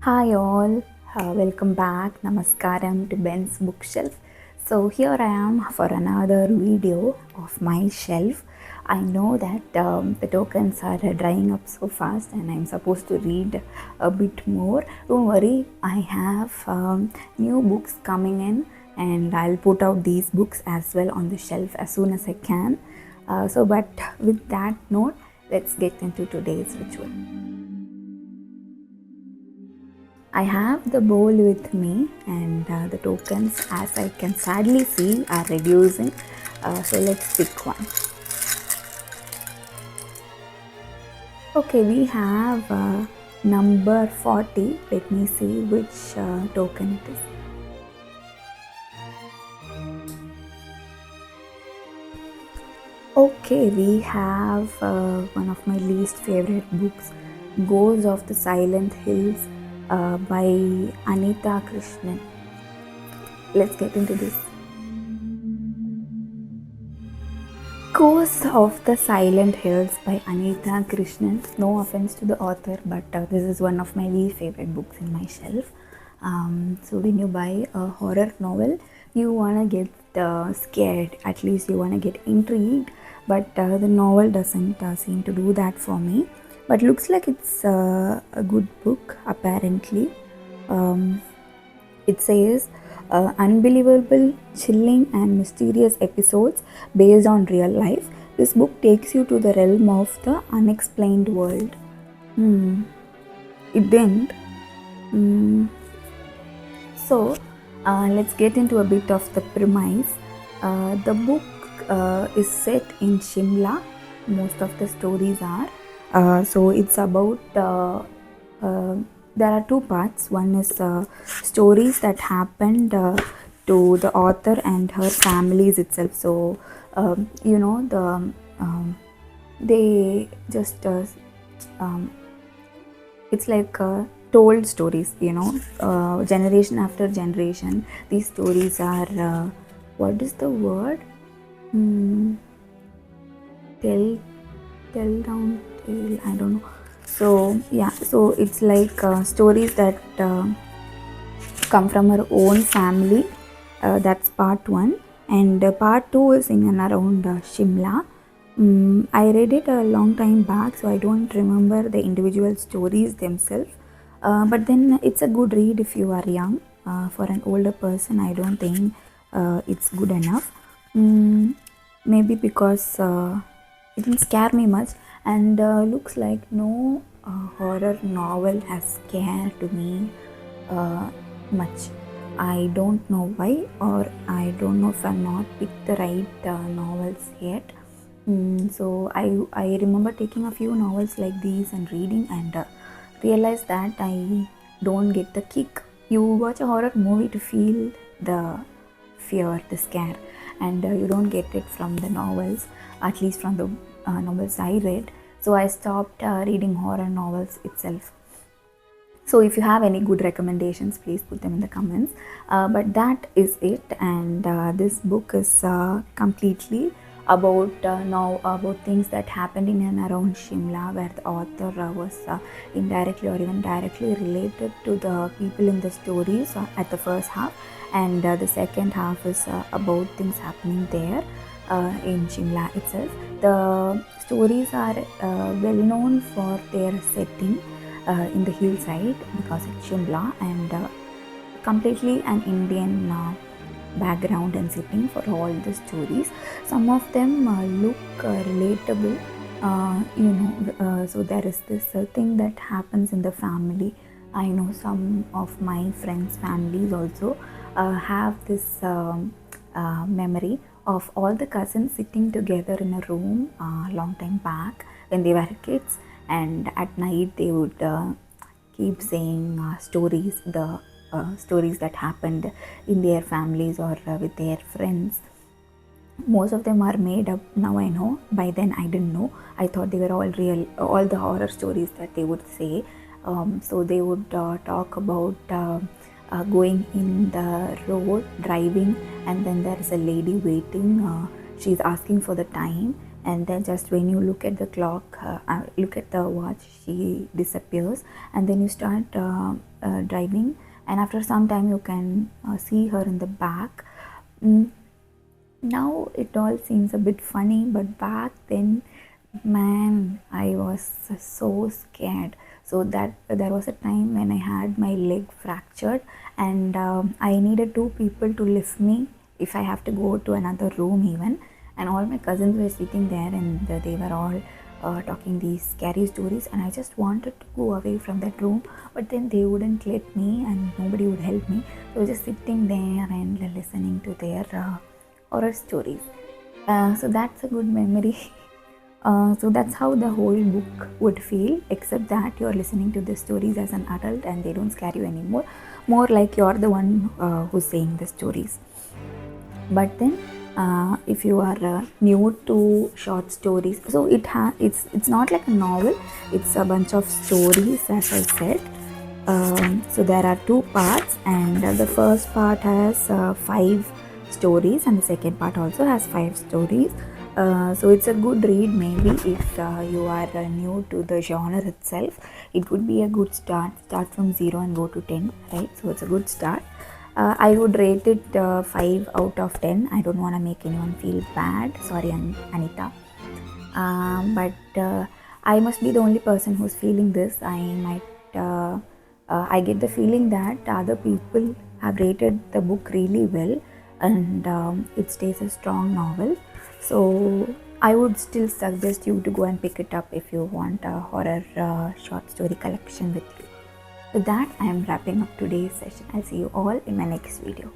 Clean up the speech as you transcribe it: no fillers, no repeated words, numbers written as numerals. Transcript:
Hi all, welcome back. Namaskaram to Ben's bookshelf. So here I am for another video of my shelf. I know that the tokens are drying up so fast and I'm supposed to read a bit more. Don't worry, I have new books coming in and I'll put out these books as well on the shelf as soon as I can. But with that note, let's get into today's ritual. I have the bowl with me and the tokens, as I can sadly see, are reducing. So let's pick one. Okay, we have number 40. Let me see which token it is. Okay, we have one of my least favorite books, Ghosts of the Silent Hills by Anita Krishnan. Let's get into this. Ghosts of the Silent Hills by Anita Krishnan. No offense to the author, but this is one of my least favorite books in my shelf. So when you buy a horror novel, you wanna get scared. At least you wanna get intrigued. But the novel doesn't seem to do that for me. But looks like it's a good book apparently. It says unbelievable, chilling, and mysterious episodes based on real life. This book takes you to the realm of the unexplained world. It didn't. So, let's get into a bit of the premise. The book is set in Shimla. Most of the stories are. So, it's about there are two parts. One is stories that happened to the author and her families itself. So, they just it's like told stories, generation after generation. These stories are what is the word? Tell down tale. I don't know. So yeah, so it's like stories that come from her own family. That's part one, and part two is in and around Shimla. I read it a long time back, so I don't remember the individual stories themselves. But then it's a good read if you are young. For an older person, I don't think it's good enough. Maybe because it didn't scare me much, and looks like no horror novel has scared me much. I don't know why, or I don't know if I've not picked the right novels yet. So I remember taking a few novels like these and reading and realized that I don't get the kick. You watch a horror movie to feel the fear, the scare, and you don't get it from the novels, at least from the novels I read. So I stopped reading horror novels itself. So if you have any good recommendations, please put them in the comments. But that is it, and this book is completely about about things that happened in and around Shimla, where the author was indirectly or even directly related to the people in the stories at the first half, and the second half is about things happening there in Shimla itself. The stories are well known for their setting in the hillside because it's Shimla, and completely an Indian background and setting for all the stories. Some of them look relatable, so there is this thing that happens in the family. I know some of my friends' families also have this memory of all the cousins sitting together in a room long time back when they were kids, and at night they would keep saying stories, the stories that happened in their families or with their friends. Most of them are made up now, I know. By then I didn't know. I thought they were all real, all the horror stories that they would say. So they would talk about going in the road driving, and then there is a lady waiting. She's asking for the time, and then just when you look at the clock, look at the watch, she disappears, and then you start driving, and after some time you can see her in the back. Mm, Now it all seems a bit funny, but back then, man, I was so scared. So that there was a time when I had my leg fractured, and I needed two people to lift me if I have to go to another room even. And all my cousins were sitting there, and they were all talking these scary stories, and I just wanted to go away from that room, but then they wouldn't let me, and nobody would help me. So I was just sitting there and listening to their horror stories. So that's a good memory. So that's how the whole book would feel, except that you're listening to the stories as an adult and they don't scare you anymore. More like you're the one who's saying the stories. But then, if you are new to short stories, so it's not like a novel. It's a bunch of stories, as I said. So there are two parts, and the first part has five stories, and the second part also has five stories. So it's a good read. Maybe if you are new to the genre itself, it would be a good start from 0 and go to 10, right? So it's a good start. I would rate it 5 out of 10. I don't want to make anyone feel bad. Sorry, Anita. But I must be the only person who's feeling this. I get the feeling that other people have rated the book really well, and it stays a strong novel. So I would still suggest you to go and pick it up if you want a horror short story collection with you. With that, I am wrapping up today's session. I'll see you all in my next video.